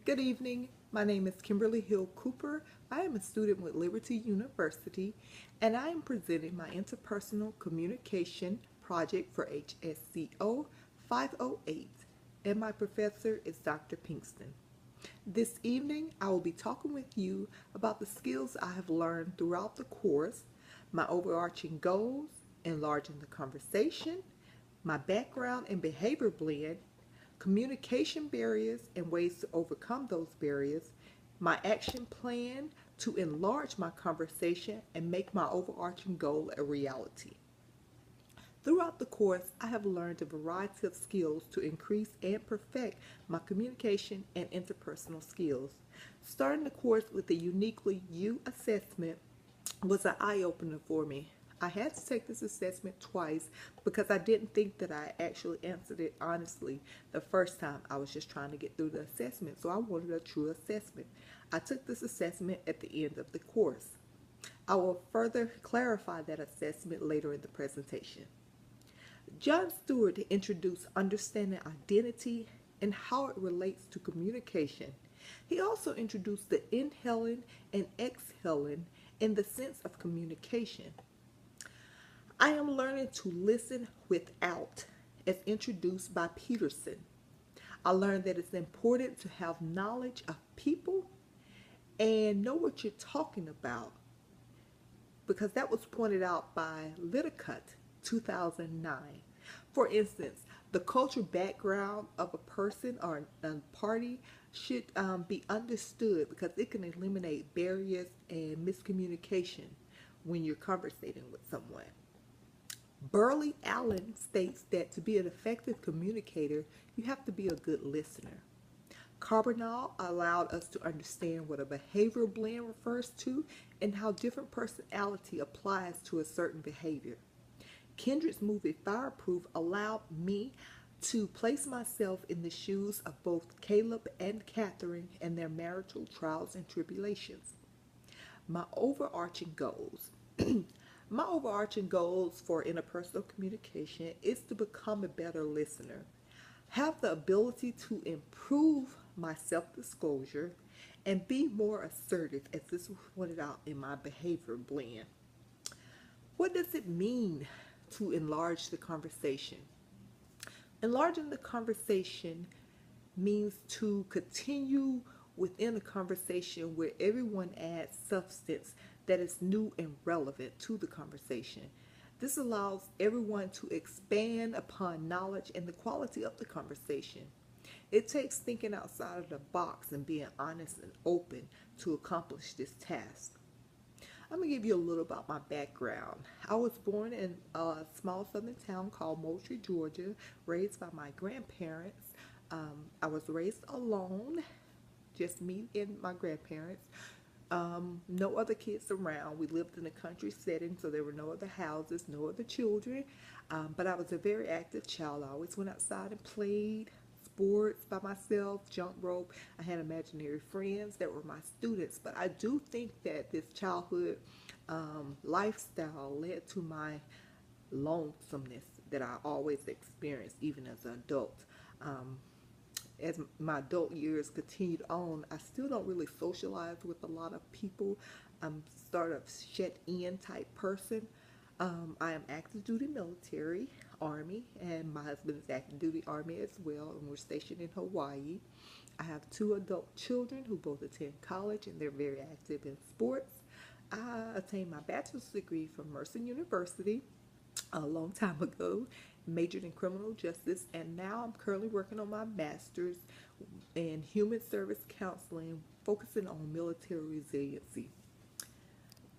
Good evening. My name is Kimberly Hill-Cooper. I am a student with Liberty University, and I am presenting my interpersonal communication project for HSCO 508, and my professor is Dr. Pinkston. This evening, I will be talking with you about the skills I have learned throughout the course, my overarching goals, enlarging the conversation, my background and behavior blend, communication barriers and ways to overcome those barriers, my action plan to enlarge my conversation and make my overarching goal a reality. Throughout the course, I have learned a variety of skills to increase and perfect my communication and interpersonal skills. Starting the course with a uniquely you assessment was an eye-opener for me. I had to take this assessment twice because I didn't think that I actually answered it honestly the first time. I was just trying to get through the assessment, so I wanted a true assessment. I took this assessment at the end of the course. I will further clarify that assessment later in the presentation. John Stewart introduced understanding identity and how it relates to communication. He also introduced the inhaling and exhaling in the sense of communication. I am learning to listen without, as introduced by Peterson. I learned that it's important to have knowledge of people and know what you're talking about, because that was pointed out by Littlecut, 2009. For instance, the cultural background of a person or a party should be understood because it can eliminate barriers and miscommunication when you're conversating with someone. Burley Allen states that to be an effective communicator, you have to be a good listener. Carbonell allowed us to understand what a behavioral blend refers to and how different personality applies to a certain behavior. Kendrick's movie Fireproof allowed me to place myself in the shoes of both Caleb and Catherine and their marital trials and tribulations. My overarching goals. My overarching goals for interpersonal communication is to become a better listener, have the ability to improve my self-disclosure, and be more assertive, as this was pointed out in my behavior blend. What does it mean to enlarge the conversation? Enlarging the conversation means to continue within a conversation where everyone adds substance that is new and relevant to the conversation. This allows everyone to expand upon knowledge and the quality of the conversation. It takes thinking outside of the box and being honest and open to accomplish this task. I'm going to give you a little about my background. I was born in a small southern town called Moultrie, Georgia, raised by my grandparents. I was raised alone, just me and my grandparents. No other kids around. We lived in a country setting, so there were no other houses, no other children. But I was a very active child. I always went outside and played sports by myself, jump rope. I had imaginary friends that were my students. But I do think that this childhood lifestyle led to my lonesomeness that I always experienced, even as an adult. As my adult years continued on, I still don't really socialize with a lot of people. I'm sort of shut-in type person. I am active duty military, Army, and my husband is active duty Army as well, and we're stationed in Hawaii. I have two adult children who both attend college, and they're very active in sports. I attained my bachelor's degree from Mercer University a long time ago, majored in criminal justice, and now I'm currently working on my master's in human service counseling, focusing on military resiliency.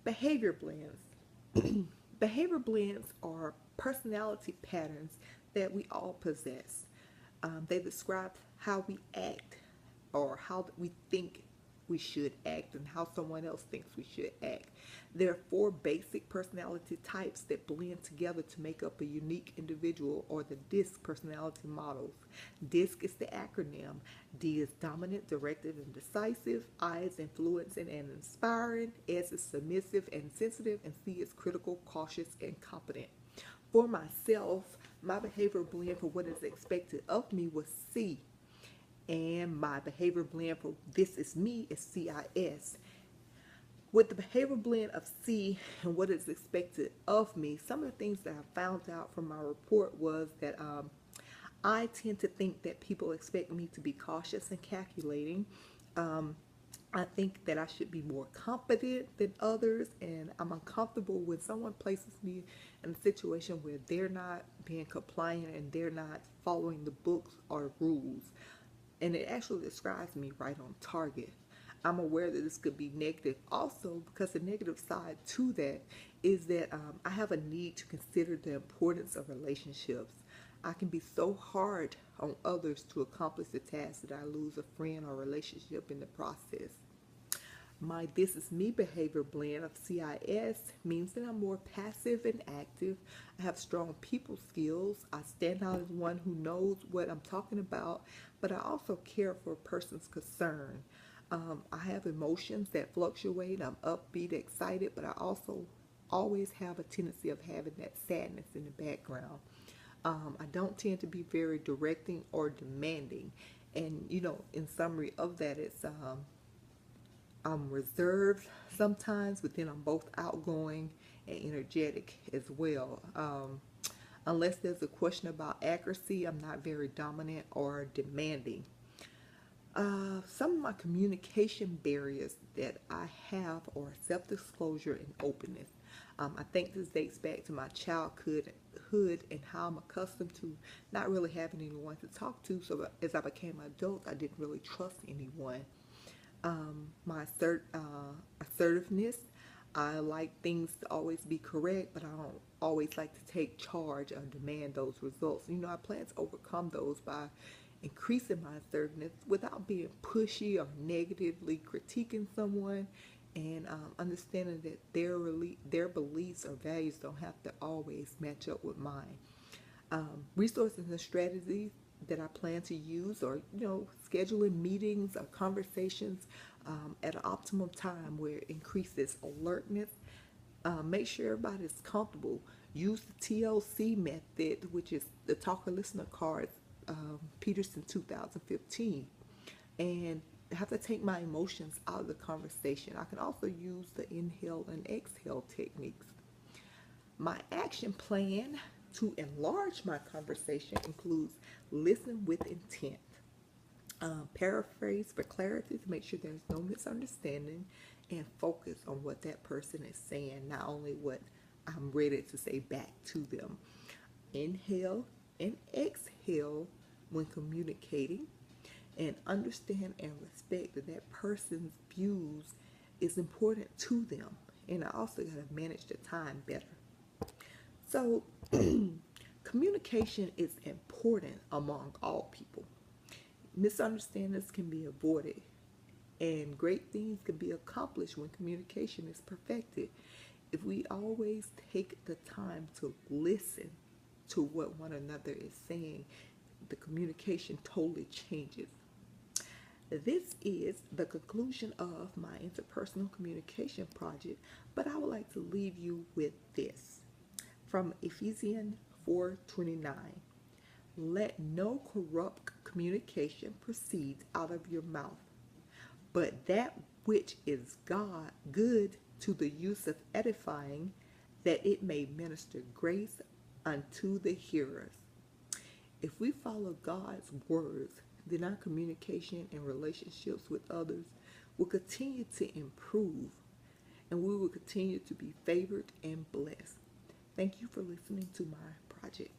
Behavior blends. Behavior blends are personality patterns that we all possess. They describe how we act or how we think we should act and how someone else thinks we should act. There are 4 basic personality types that blend together to make up a unique individual, or the DISC personality models. DISC is the acronym. D is dominant, directive, and decisive. I is influencing and inspiring. S is submissive and sensitive. And C is critical, cautious, and competent. For myself, my behavior blend for what is expected of me was C. and my behavior blend for This Is Me is CIS. With the behavior blend of C and what is expected of me, some of the things that I found out from my report was that I tend to think that people expect me to be cautious and calculating. I think that I should be more confident than others, and I'm uncomfortable when someone places me in a situation where they're not being compliant and they're not following the books or rules. And it actually describes me right on target. I'm aware that this could be negative also, because the negative side to that is that I have a need to consider the importance of relationships. I can be so hard on others to accomplish the task that I lose a friend or relationship in the process. My This Is Me behavior blend of CIS means that I'm more passive and active. I have strong people skills. I stand out as one who knows what I'm talking about, but I also care for a person's concern. I have emotions that fluctuate. I'm upbeat, excited, but I also always have a tendency of having that sadness in the background. I don't tend to be very directing or demanding. And, in summary of that, I'm reserved sometimes, but then I'm both outgoing and energetic as well. Unless there's a question about accuracy, I'm not very dominant or demanding. Some of my communication barriers that I have are self-disclosure and openness. I think this dates back to my childhood and how I'm accustomed to not really having anyone to talk to. So as I became an adult, I didn't really trust anyone. My assertiveness. I like things to always be correct, but I don't always like to take charge or demand those results. I plan to overcome those by increasing my assertiveness without being pushy or negatively critiquing someone, and understanding that their beliefs or values don't have to always match up with mine. Resources and strategies that I plan to use, or scheduling meetings or conversations at an optimum time where it increases alertness. Make sure everybody's comfortable. Use the TLC method, which is the talker listener cards, Peterson 2015, and have to take my emotions out of the conversation. I can also use the inhale and exhale techniques. My action plan to enlarge my conversation includes listen with intent, paraphrase for clarity to make sure there's no misunderstanding, and focus on what that person is saying, not only what I'm ready to say back to them. Inhale and exhale when communicating, and understand and respect that that person's views is important to them. And I also got to manage the time better. So communication is important among all people. Misunderstandings can be avoided, and great things can be accomplished when communication is perfected. If we always take the time to listen to what one another is saying, the communication totally changes. This is the conclusion of my interpersonal communication project, but I would like to leave you with this. From Ephesians 4:29, let no corrupt communication proceed out of your mouth, but that which is good to the use of edifying, that it may minister grace unto the hearers. If we follow God's words, then our communication and relationships with others will continue to improve, and we will continue to be favored and blessed. Thank you for listening to my project.